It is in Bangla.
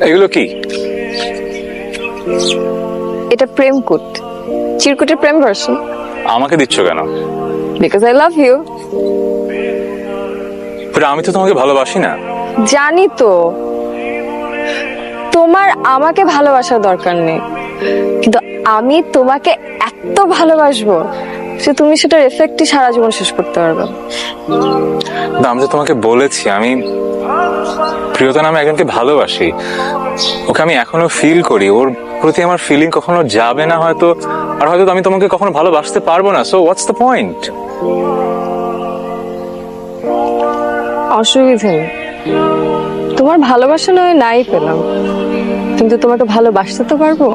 এগুলো কি? এটা প্রেম কোট, চিরকুটের প্রেম ভার্সন। আমাকে দিচ্ছ কেন? Because I love you. আমি তো তোমাকে ভালোবাসি না। জানি তো, তোমার আমাকে ভালোবাসার দরকার নেই, কিন্তু আমি তোমাকে এত ভালোবাসবো যে তুমি সেটার এফেক্টই সারা জীবন শেষ করতে পারবে। না, আমি তো তোমাকে বলেছি আমি প্রিয়তা নামে একজনকে ভালোবাসি। ওকে আমি এখনো ফিল করি, ওর প্রতি আমার ফিলিং কখনো যাবে না হয়তো, আর হয়তো আমি তোমাকে কখনো ভালোবাসতে পারবো না। So what's the point? অসুবিধে নেই, তোমার ভালোবাসা নয় নাই পেলাম, কিন্তু তোমাকে ভালোবাসতে তো পারবো।